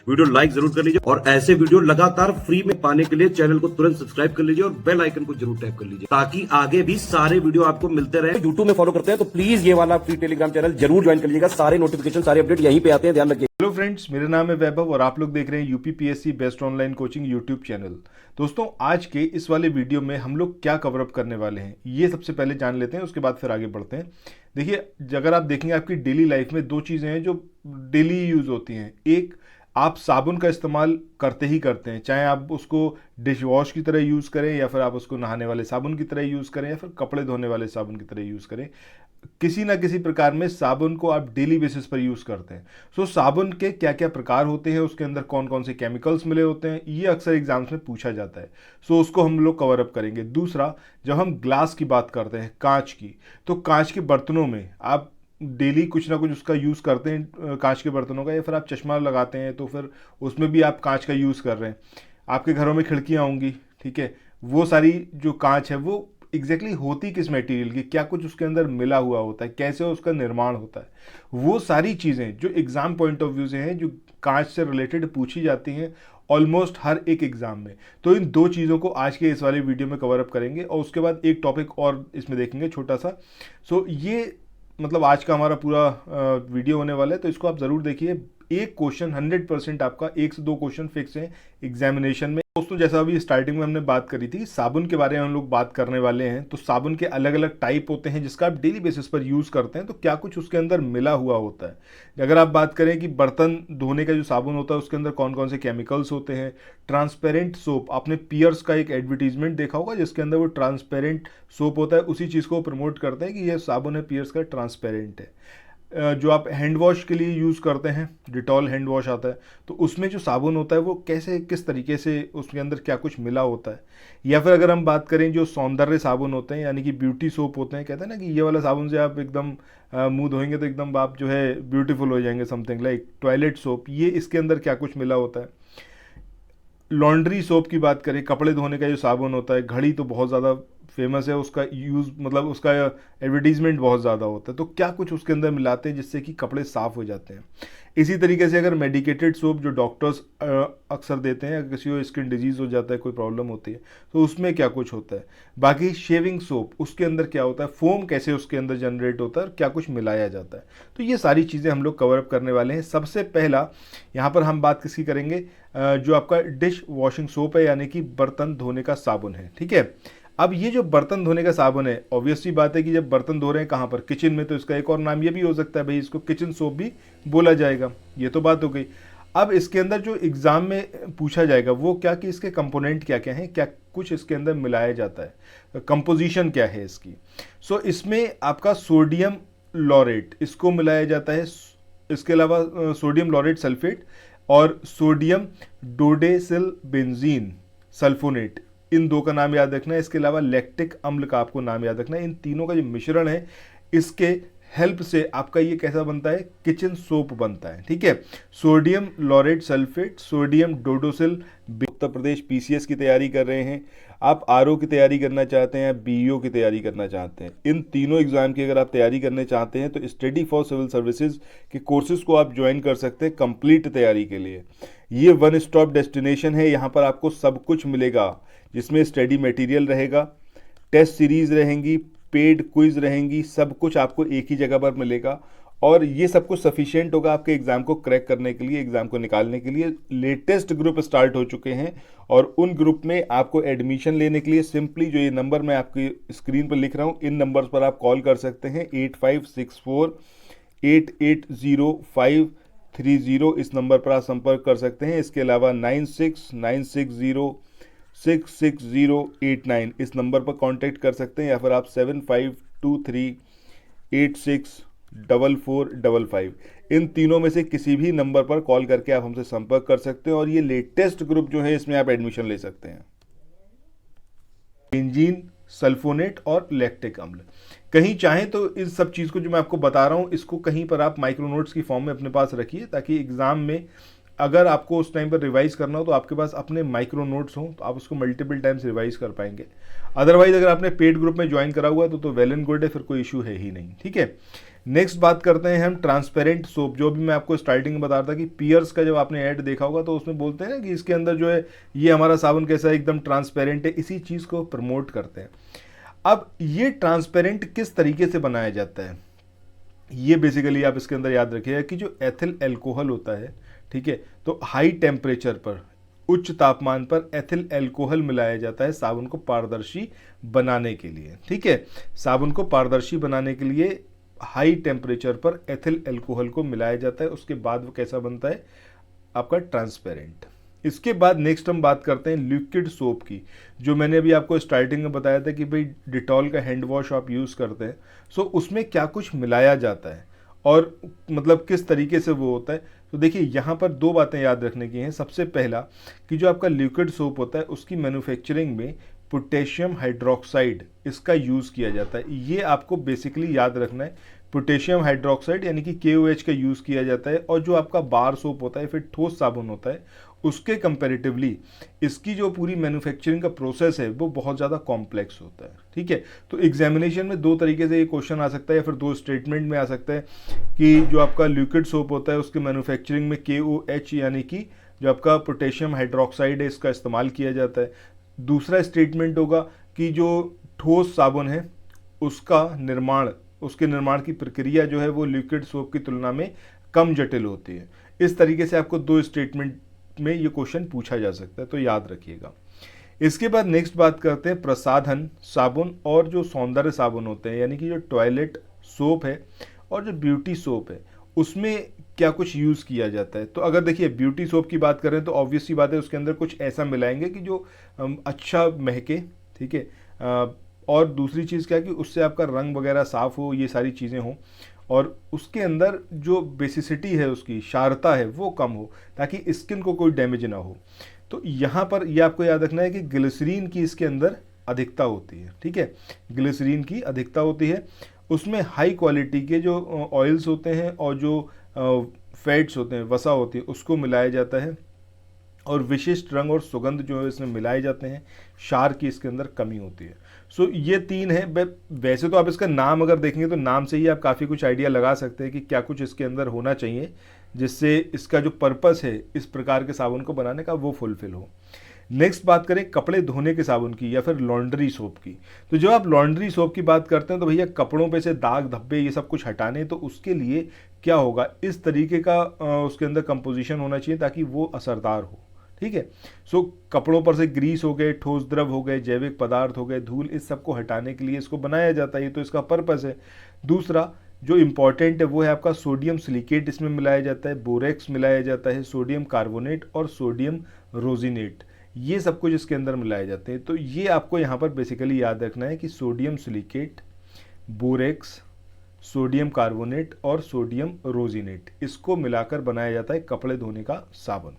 Video like जरूर कर लीजिए और ऐसे वीडियो लगातार फ्री में पाने के लिए चैनल को तुरंत सब्सक्राइब कर लीजिए और बेल आइकन को जरूर टैप कर लीजिए ताकि आगे भी सारे वीडियो आपको मिलते रहे। यूट्यूब में फॉलो करते हैं तो प्लीज ये वाला फ्री टेलीग्राम चैनल जरूर ज्वाइन कर लीजिएगा। सारे नोटिफिकेशन सारे अपडेट यहीं पे आते हैं, ध्यान रखिए। हेलो फ्रेंड्स, मेरा नाम है वैभव और आप लोग देख रहे हैं UPPSC best online coaching YouTube channel. दोस्तों, आज के इस वाले वीडियो में हम लोग क्या कवर अप करने वाले हैं ये सबसे पहले जान लेते हैं, उसके बाद फिर आगे बढ़ते हैं। देखिए, अगर आप देखेंगे आपकी डेली लाइफ में दो चीज़ें हैं जो डेली यूज़ होती हैं। एक, आप साबुन का इस्तेमाल करते ही करते हैं, चाहे आप उसको डिश वॉश की तरह यूज़ करें या फिर आप उसको नहाने वाले साबुन की तरह यूज़ करें या फिर कपड़े धोने वाले साबुन की तरह यूज़ करें। किसी ना किसी प्रकार में साबुन को आप डेली बेसिस पर यूज़ करते हैं। सो साबुन के क्या क्या प्रकार होते हैं, उसके अंदर कौन कौन से केमिकल्स मिले होते हैं, ये अक्सर एग्जाम्स में पूछा जाता है। सो उसको हम लोग कवर अप करेंगे। दूसरा, जब हम ग्लास की बात करते हैं, कांच की, तो कांच के बर्तनों में आप डेली कुछ ना कुछ उसका यूज़ करते हैं, कांच के बर्तनों का, या फिर आप चश्मा लगाते हैं तो फिर उसमें भी आप कांच का यूज़ कर रहे हैं। आपके घरों में खिड़कियाँ होंगी, ठीक है, वो सारी जो कांच है वो एग्जैक्टली होती किस मटेरियल की, क्या कुछ उसके अंदर मिला हुआ होता है, कैसे उसका निर्माण होता है, वो सारी चीज़ें जो एग्ज़ाम पॉइंट ऑफ व्यू से हैं, जो कांच से रिलेटेड पूछी जाती हैं ऑलमोस्ट हर एक एग्ज़ाम में। तो इन दो चीज़ों को आज के इस वाले वीडियो में कवर अप करेंगे और उसके बाद एक टॉपिक और इसमें देखेंगे छोटा सा। सो ये मतलब आज का हमारा पूरा वीडियो होने वाला है, तो इसको आप ज़रूर देखिए। एक क्वेश्चन 100% आपका, एक से दो क्वेश्चन फिक्स हैं एग्जामिनेशन में। दोस्तों, जैसा अभी स्टार्टिंग में हमने बात करी थी, साबुन के बारे में हम लोग बात करने वाले हैं। तो साबुन के अलग अलग टाइप होते हैं जिसका आप डेली बेसिस पर यूज़ करते हैं, तो क्या कुछ उसके अंदर मिला हुआ होता है। अगर आप बात करें कि बर्तन धोने का जो साबुन होता है उसके अंदर कौन कौन से केमिकल्स होते हैं। ट्रांसपेरेंट सोप, आपने पियर्स का एक एडवर्टीजमेंट देखा होगा जिसके अंदर वो ट्रांसपेरेंट सोप होता है, उसी चीज़ को प्रमोट करते हैं कि यह साबुन है पियर्स का, ट्रांसपेरेंट है। जो आप हैंड वॉश के लिए यूज़ करते हैं, डिटॉल हैंड वॉश आता है, तो उसमें जो साबुन होता है वो कैसे, किस तरीके से उसके अंदर क्या कुछ मिला होता है। या फिर अगर हम बात करें जो सौंदर्य साबुन होते हैं, यानी कि ब्यूटी सोप होते हैं, कहते हैं ना कि ये वाला साबुन से आप एकदम मुंह धोएंगे तो एकदम आप जो है ब्यूटीफुल हो जाएंगे, समथिंग लाइक टॉयलेट सोप, ये इसके अंदर क्या कुछ मिला होता है। लॉन्ड्री सोप की बात करें, कपड़े धोने का जो साबुन होता है, घड़ी तो बहुत ज़्यादा फेमस है, उसका यूज़ मतलब उसका एडवर्टीजमेंट बहुत ज़्यादा होता है, तो क्या कुछ उसके अंदर मिलाते हैं जिससे कि कपड़े साफ़ हो जाते हैं। इसी तरीके से अगर मेडिकेटेड सोप जो डॉक्टर्स अक्सर देते हैं, अगर किसी को स्किन डिजीज़ हो जाता है, कोई प्रॉब्लम होती है, तो उसमें क्या कुछ होता है। बाकी शेविंग सोप, उसके अंदर क्या होता है, फोम कैसे उसके अंदर जनरेट होता है और क्या कुछ मिलाया जाता है। तो ये सारी चीज़ें हम लोग कवर अप करने वाले हैं। सबसे पहला यहाँ पर हम बात किसकी करेंगे, जो आपका डिश वॉशिंग सोप है, यानी कि बर्तन धोने का साबुन है, ठीक है। अब ये जो बर्तन धोने का साबुन है, ऑब्वियसली बात है कि जब बर्तन धो रहे हैं कहाँ पर, किचन में, तो इसका एक और नाम ये भी हो सकता है भाई, इसको किचन सोप भी बोला जाएगा। ये तो बात हो गई। अब इसके अंदर जो एग्जाम में पूछा जाएगा वो क्या, कि इसके कंपोनेंट क्या क्या हैं, क्या कुछ इसके अंदर मिलाया जाता है, कंपोजिशन क्या है इसकी। सो इसमें आपका सोडियम लॉरेट, इसको मिलाया जाता है। इसके अलावा सोडियम लॉरेट सल्फेट और सोडियम डोडेसिल बेंजीन सल्फोनेट, इन दो का नाम याद रखना है। इसके अलावा लैक्टिक अम्ल का आपको नाम याद रखना है। इन तीनों का जो मिश्रण है, इसके हेल्प से आपका ये कैसा बनता है, किचन सोप बनता है, ठीक है। Sodium laureth sulphate, sodium dodecyl. Uttar Pradesh PCS की तैयारी कर रहे हैं, आप आरओ की तैयारी करना चाहते हैं, बीईओ की तैयारी करना चाहते हैं, इन तीनों एग्जाम की अगर आप तैयारी करने चाहते हैं तो स्टडी फॉर सिविल सर्विसेज के कोर्सेज को आप ज्वाइन कर सकते हैं कंप्लीट तैयारी के लिए। ये वन स्टॉप डेस्टिनेशन है, यहाँ पर आपको सब कुछ मिलेगा, जिसमें स्टडी मटेरियल रहेगा, टेस्ट सीरीज रहेंगी, पेड क्विज रहेंगी, सब कुछ आपको एक ही जगह पर मिलेगा। और ये सब कुछ सफिशिएंट होगा आपके एग्जाम को क्रैक करने के लिए, एग्जाम को निकालने के लिए। लेटेस्ट ग्रुप स्टार्ट हो चुके हैं और उन ग्रुप में आपको एडमिशन लेने के लिए सिंपली जो ये नंबर मैं आपकी स्क्रीन पर लिख रहा हूँ, इन नंबर्स पर आप कॉल कर सकते हैं। 8564880530, इस नंबर पर आप संपर्क कर सकते हैं। इसके अलावा 9696066089, इस नंबर पर कांटेक्ट कर सकते हैं, या फिर आप 7523864455, इन तीनों में से किसी भी नंबर पर कॉल करके आप हमसे संपर्क कर सकते हैं और ये लेटेस्ट ग्रुप जो है इसमें आप एडमिशन ले सकते हैं। बेंजीन, सल्फोनेट और लैक्टिक अम्ल, कहीं चाहें तो इस सब चीज़ को जो मैं आपको बता रहा हूँ, इसको कहीं पर आप माइक्रो नोट्स की फॉर्म में अपने पास रखिए, ताकि एग्जाम में अगर आपको उस टाइम पर रिवाइज करना हो तो आपके पास अपने माइक्रो नोट्स हों, तो आप उसको मल्टीपल टाइम्स रिवाइज कर पाएंगे। अदरवाइज अगर आपने पेड ग्रुप में ज्वाइन करा हुआ है तो वेल एंड गुड है, फिर कोई इशू है ही नहीं, ठीक है। नेक्स्ट बात करते हैं हम ट्रांसपेरेंट सोप। जो भी मैं आपको स्टार्टिंग में बता रहा था कि पियर्स का जब आपने ऐड देखा होगा तो उसमें बोलते हैं ना कि इसके अंदर जो है ये हमारा साबुन कैसा है, एकदम ट्रांसपेरेंट है, इसी चीज़ को प्रमोट करते हैं। अब ये ट्रांसपेरेंट किस तरीके से बनाया जाता है, ये बेसिकली आप इसके अंदर याद रखिएगा कि जो एथिल एल्कोहल होता है, ठीक है, तो हाई टेम्परेचर पर, उच्च तापमान पर एथिल एल्कोहल मिलाया जाता है साबुन को पारदर्शी बनाने के लिए। ठीक है, साबुन को पारदर्शी बनाने के लिए हाई टेम्परेचर पर एथिल एल्कोहल को मिलाया जाता है। उसके बाद वो कैसा बनता है, आपका ट्रांसपेरेंट। इसके बाद नेक्स्ट हम बात करते हैं लिक्विड सोप की। जो मैंने अभी आपको स्टार्टिंग में बताया था कि भाई डिटॉल का हैंड वॉश आप यूज़ करते हैं, सो उसमें क्या कुछ मिलाया जाता है और मतलब किस तरीके से वो होता है। तो देखिए यहाँ पर दो बातें याद रखने की हैं। सबसे पहला कि जो आपका लिक्विड सोप होता है उसकी मैन्युफैक्चरिंग में पोटेशियम हाइड्रोक्साइड इसका यूज़ किया जाता है। ये आपको बेसिकली याद रखना है, पोटेशियम हाइड्रोक्साइड यानी कि KOH का यूज़ किया जाता है। और जो आपका बार सोप होता है, फिर ठोस साबुन होता है, उसके कंपैरेटिवली इसकी जो पूरी मैन्युफैक्चरिंग का प्रोसेस है वो बहुत ज़्यादा कॉम्प्लेक्स होता है। ठीक है, तो एग्जामिनेशन में दो तरीके से ये क्वेश्चन आ सकता है या फिर दो स्टेटमेंट में आ सकता है कि जो आपका लिक्विड सोप होता है उसके मैन्युफैक्चरिंग में KOH यानी कि जो आपका पोटेशियम हाइड्रोक्साइड है इसका इस्तेमाल किया जाता है। दूसरा स्टेटमेंट होगा कि जो ठोस साबुन है उसका निर्माण, उसके निर्माण की प्रक्रिया जो है वो लिक्विड सोप की तुलना में कम जटिल होती है। इस तरीके से आपको दो स्टेटमेंट में ये क्वेश्चन पूछा जा सकता है, तो याद रखिएगा। इसके बाद नेक्स्ट बात करते हैं प्रसाधन साबुन और जो सौंदर्य साबुन होते हैं, यानी कि जो टॉयलेट सोप है और जो ब्यूटी सोप है उसमें क्या कुछ यूज़ किया जाता है। तो अगर देखिए ब्यूटी सोप की बात करें तो ऑब्वियस सी बात है उसके अंदर कुछ ऐसा मिलाएंगे कि जो अच्छा महके। ठीक है, और दूसरी चीज़ क्या कि उससे आपका रंग वगैरह साफ़ हो, ये सारी चीज़ें हों, और उसके अंदर जो बेसिसिटी है, उसकी क्षारता है वो कम हो, ताकि स्किन को कोई डैमेज ना हो। तो यहाँ पर ये आपको याद रखना है कि ग्लिसरीन की इसके अंदर अधिकता होती है। ठीक है, ग्लिसरीन की अधिकता होती है, उसमें हाई क्वालिटी के जो ऑयल्स होते हैं और जो फैट्स होते हैं, वसा होती है, उसको मिलाया जाता है और विशिष्ट रंग और सुगंध जो है इसमें मिलाए जाते हैं। क्षार की इसके अंदर कमी होती है। सो ये तीन है। वैसे तो आप इसका नाम अगर देखेंगे तो नाम से ही आप काफ़ी कुछ आइडिया लगा सकते हैं कि क्या कुछ इसके अंदर होना चाहिए जिससे इसका जो पर्पस है इस प्रकार के साबुन को बनाने का वो फुलफिल हो। नेक्स्ट बात करें कपड़े धोने के साबुन की या फिर लॉन्ड्री सोप की। तो जब आप लॉन्ड्री सोप की बात करते हैं तो भैया कपड़ों पे से दाग धब्बे ये सब कुछ हटाने, तो उसके लिए क्या होगा, इस तरीके का उसके अंदर कंपोजिशन होना चाहिए ताकि वो असरदार हो। ठीक है, सो कपड़ों पर से ग्रीस हो गए, ठोस द्रव हो गए, जैविक पदार्थ हो गए, धूल, इस सब को हटाने के लिए इसको बनाया जाता है। ये तो इसका पर्पस है। दूसरा जो इम्पॉर्टेंट है वो है आपका सोडियम सिलिकेट इसमें मिलाया जाता है, बोरेक्स मिलाया जाता है, सोडियम कार्बोनेट और सोडियम रोजिनेट, ये सब कुछ इसके अंदर मिलाए जाते हैं। तो ये आपको यहाँ पर बेसिकली याद रखना है कि sodium silicate, borax, sodium carbonate और सोडियम रोजिनेट, इसको मिलाकर बनाया जाता है कपड़े धोने का साबुन।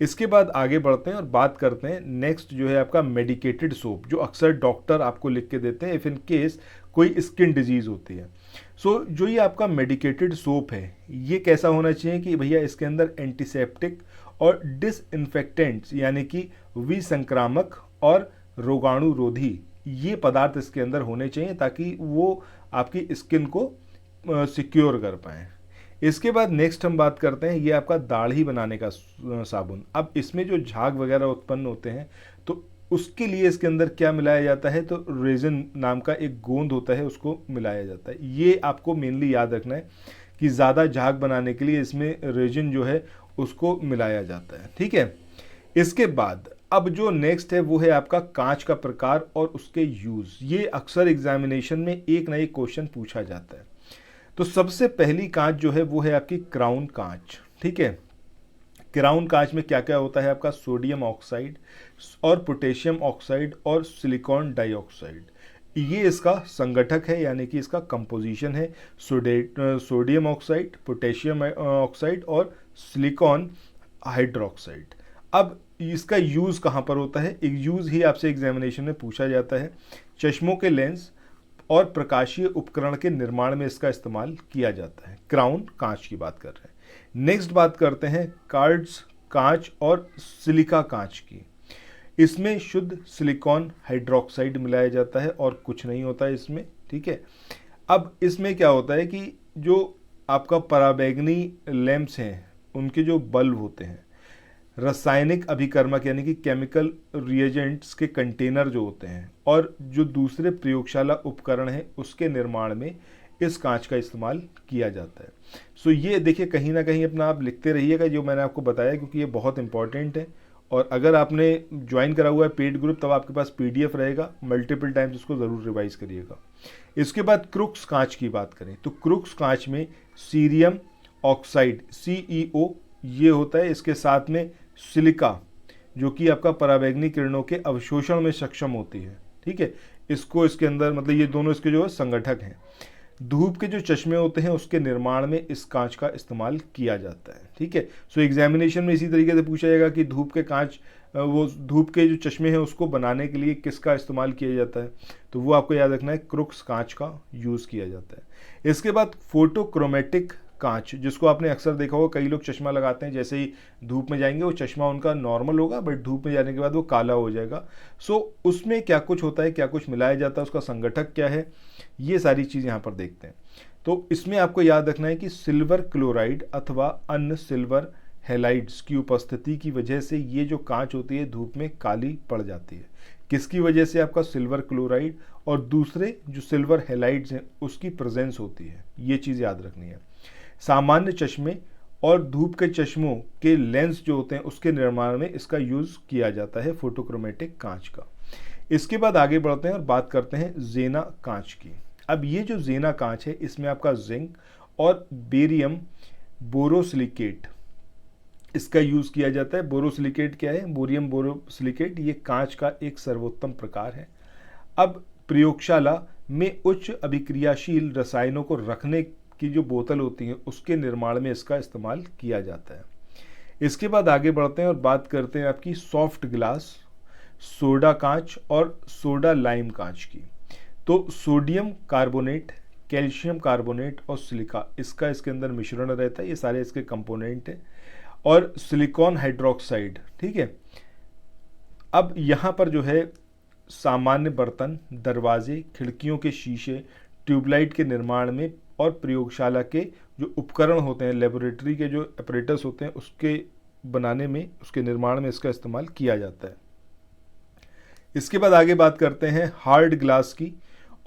इसके बाद आगे बढ़ते हैं और बात करते हैं नेक्स्ट जो है आपका मेडिकेटेड सोप, जो अक्सर डॉक्टर आपको लिख के देते हैं इफ इन केस कोई स्किन डिजीज़ होती है। सो जो ये आपका मेडिकेटेड सोप है ये कैसा होना चाहिए कि भैया इसके अंदर एंटीसेप्टिक और डिसइंफेक्टेंट्स यानी कि विसंक्रामक और रोगाणुरोधी ये पदार्थ इसके अंदर होने चाहिए ताकि वो आपकी स्किन को सिक्योर कर पाएँ। इसके बाद नेक्स्ट हम बात करते हैं ये आपका दाढ़ी बनाने का साबुन। अब इसमें जो झाग वगैरह उत्पन्न होते हैं तो उसके लिए इसके अंदर क्या मिलाया जाता है, तो रेजिन नाम का एक गोंद होता है उसको मिलाया जाता है। ये आपको मेनली याद रखना है कि ज़्यादा झाग बनाने के लिए इसमें रेजिन जो है उसको मिलाया जाता है। ठीक है, इसके बाद अब जो नेक्स्ट है वो है आपका कांच का प्रकार और उसके यूज़। ये अक्सर एग्जामिनेशन में एक ना एक क्वेश्चन पूछा जाता है। तो सबसे पहली कांच जो है वो है आपकी क्राउन कांच। ठीक है, क्राउन कांच में क्या क्या होता है आपका सोडियम ऑक्साइड और पोटेशियम ऑक्साइड और सिलिकॉन डाइऑक्साइड, ये इसका संगठक है यानी कि इसका कंपोजिशन है। सोडियम ऑक्साइड, पोटेशियम ऑक्साइड और सिलिकॉन हाइड्रोक्साइड। अब इसका यूज़ कहाँ पर होता है, एक यूज़ ही आपसे एग्जामिनेशन में पूछा जाता है। चश्मों के लेंस और प्रकाशीय उपकरण के निर्माण में इसका इस्तेमाल किया जाता है। क्राउन कांच की बात कर रहे हैं। नेक्स्ट बात करते हैं कार्ड्स कांच और सिलिका कांच की। इसमें शुद्ध सिलिकॉन हाइड्रोक्साइड मिलाया जाता है और कुछ नहीं होता है इसमें। ठीक है, अब इसमें क्या होता है कि जो आपका पराबैंगनी लैंप्स हैं उनके जो बल्ब होते हैं, रासायनिक अभिकर्मक यानी कि केमिकल रिएजेंट्स के कंटेनर जो होते हैं, और जो दूसरे प्रयोगशाला उपकरण हैं उसके निर्माण में इस कांच का इस्तेमाल किया जाता है। सो ये देखिए, कहीं ना कहीं अपना आप लिखते रहिएगा जो मैंने आपको बताया, क्योंकि ये बहुत इंपॉर्टेंट है। और अगर आपने ज्वाइन करा हुआ है पेड ग्रुप, तब आपके पास पीडीएफ रहेगा, मल्टीपल टाइम्स उसको ज़रूर रिवाइज करिएगा। इसके बाद क्रुक्स कांच की बात करें तो क्रुक्स कांच में सीरियम ऑक्साइड CEO ये होता है, इसके साथ में सिलिका जो कि आपका पराबैंगनी किरणों के अवशोषण में सक्षम होती है। ठीक है, इसको इसके अंदर मतलब ये दोनों इसके जो है संगठक हैं। धूप के जो चश्मे होते हैं उसके निर्माण में इस कांच का इस्तेमाल किया जाता है। ठीक है, सो एग्जामिनेशन में इसी तरीके से पूछा जाएगा कि धूप के कांच, वो धूप के जो चश्मे हैं उसको बनाने के लिए किसका इस्तेमाल किया जाता है, तो वो आपको याद रखना है, क्रुक्स कांच का यूज़ किया जाता है। इसके बाद फोटोक्रोमेटिक कांच, जिसको आपने अक्सर देखा होगा, कई लोग चश्मा लगाते हैं, जैसे ही धूप में जाएंगे वो चश्मा उनका नॉर्मल होगा, बट धूप में जाने के बाद वो काला हो जाएगा। सो उसमें क्या कुछ होता है, क्या कुछ मिलाया जाता है, उसका संगठक क्या है, ये सारी चीज़ यहाँ पर देखते हैं। तो इसमें आपको याद रखना है कि सिल्वर क्लोराइड अथवा अन्य सिल्वर हैलाइड्स की उपस्थिति की वजह से ये जो कांच होती है धूप में काली पड़ जाती है। किसकी वजह से? आपका सिल्वर क्लोराइड और दूसरे जो सिल्वर हैलाइड्स हैं उसकी प्रेजेंस होती है, ये चीज़ याद रखनी है। सामान्य चश्मे और धूप के चश्मों के लेंस जो होते हैं उसके निर्माण में इसका यूज़ किया जाता है, फोटोक्रोमेटिक कांच का। इसके बाद आगे बढ़ते हैं और बात करते हैं जेना कांच की। अब ये जो जेना कांच है इसमें आपका जिंक और बेरियम बोरोसिलिकेट इसका यूज़ किया जाता है। बोरोसिलिकेट क्या है? बोरियम बोरोसिलिकेट ये कांच का एक सर्वोत्तम प्रकार है। अब प्रयोगशाला में उच्च अभिक्रियाशील रसायनों को रखने की जो बोतल होती है उसके निर्माण में इसका इस्तेमाल किया जाता है। इसके बाद आगे बढ़ते हैं और बात करते हैं आपकी सॉफ्ट ग्लास, सोडा कांच और सोडा लाइम कांच की। तो सोडियम कार्बोनेट, कैल्शियम कार्बोनेट और सिलिका इसका इसके अंदर मिश्रण रहता है, ये सारे इसके कंपोनेंट हैं, और सिलिकॉन हाइड्रोक्साइड। ठीक है, अब यहाँ पर जो है सामान्य बर्तन, दरवाजे, खिड़कियों के शीशे, ट्यूबलाइट के निर्माण में और प्रयोगशाला के जो उपकरण होते हैं, लेबोरेटरी के जो अपरेटस होते हैं उसके बनाने में, उसके निर्माण में इसका इस्तेमाल किया जाता है। इसके बाद आगे बात करते हैं हार्ड ग्लास की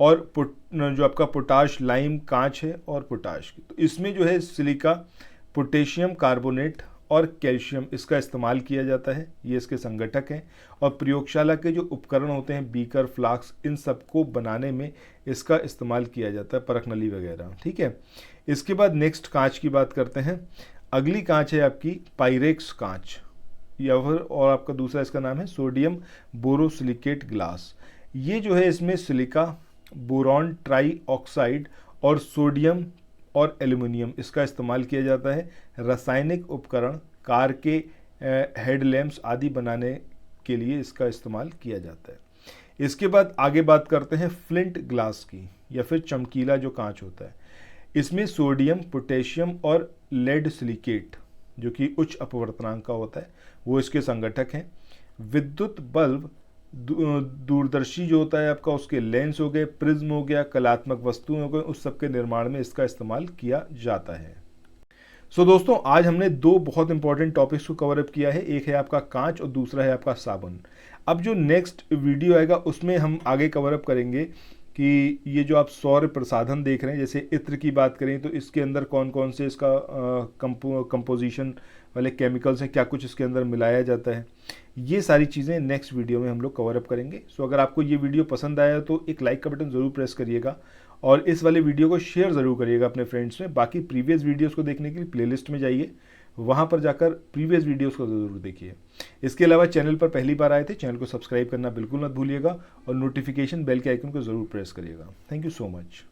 और जो आपका पोटाश लाइम कांच है और पोटाश की। तो इसमें जो है सिलिका, पोटेशियम कार्बोनेट और कैल्शियम इसका इस्तेमाल किया जाता है, ये इसके संगठक हैं। और प्रयोगशाला के जो उपकरण होते हैं, बीकर, फ्लास्क, इन सबको बनाने में इसका इस्तेमाल किया जाता है, परखनली वगैरह। ठीक है, इसके बाद नेक्स्ट कांच की बात करते हैं। अगली कांच है आपकी पाइरेक्स कांच, या फिर और आपका दूसरा इसका नाम है सोडियम बोरोसिलिकेट ग्लास। ये जो है इसमें सिलिका, बोरॉन ट्राई ऑक्साइड और सोडियम और एल्युमिनियम इसका इस्तेमाल किया जाता है। रासायनिक उपकरण, कार के हेडलैम्प्स आदि बनाने के लिए इसका इस्तेमाल किया जाता है। इसके बाद आगे बात करते हैं फ्लिंट ग्लास की, या फिर चमकीला जो कांच होता है। इसमें सोडियम, पोटेशियम और लेड सिलिकेट जो कि उच्च अपवर्तनांक का होता है वो इसके संगठक हैं। विद्युत बल्ब, दूरदर्शी जो होता है आपका, उसके लेंस हो गए, प्रिज्म हो गया, कलात्मक वस्तुएं हो गए, उस सब के निर्माण में इसका इस्तेमाल किया जाता है। सो दोस्तों, आज हमने दो बहुत इंपॉर्टेंट टॉपिक्स को कवर अप किया है, एक है आपका कांच और दूसरा है आपका साबुन। अब जो नेक्स्ट वीडियो आएगा उसमें हम आगे कवर अप करेंगे कि ये जो आप सौर प्रसाधन देख रहे हैं, जैसे इत्र की बात करें तो इसके अंदर कौन कौन से इसका कंपोजिशन वाले केमिकल्स हैं, क्या कुछ इसके अंदर मिलाया जाता है, ये सारी चीज़ें नेक्स्ट वीडियो में हम लोग कवर अप करेंगे। सो अगर आपको ये वीडियो पसंद आया तो एक लाइक का बटन ज़रूर प्रेस करिएगा और इस वाले वीडियो को शेयर ज़रूर करिएगा अपने फ्रेंड्स में। बाकी प्रीवियस वीडियोज़ को देखने के लिए प्लेलिस्ट में जाइए, वहाँ पर जाकर प्रीवियस वीडियोज़ को ज़रूर देखिए। इसके अलावा चैनल पर पहली बार आए थे, चैनल को सब्सक्राइब करना बिल्कुल मत भूलिएगा और नोटिफिकेशन बेल के आइकन को ज़रूर प्रेस करिएगा। Thank you so much.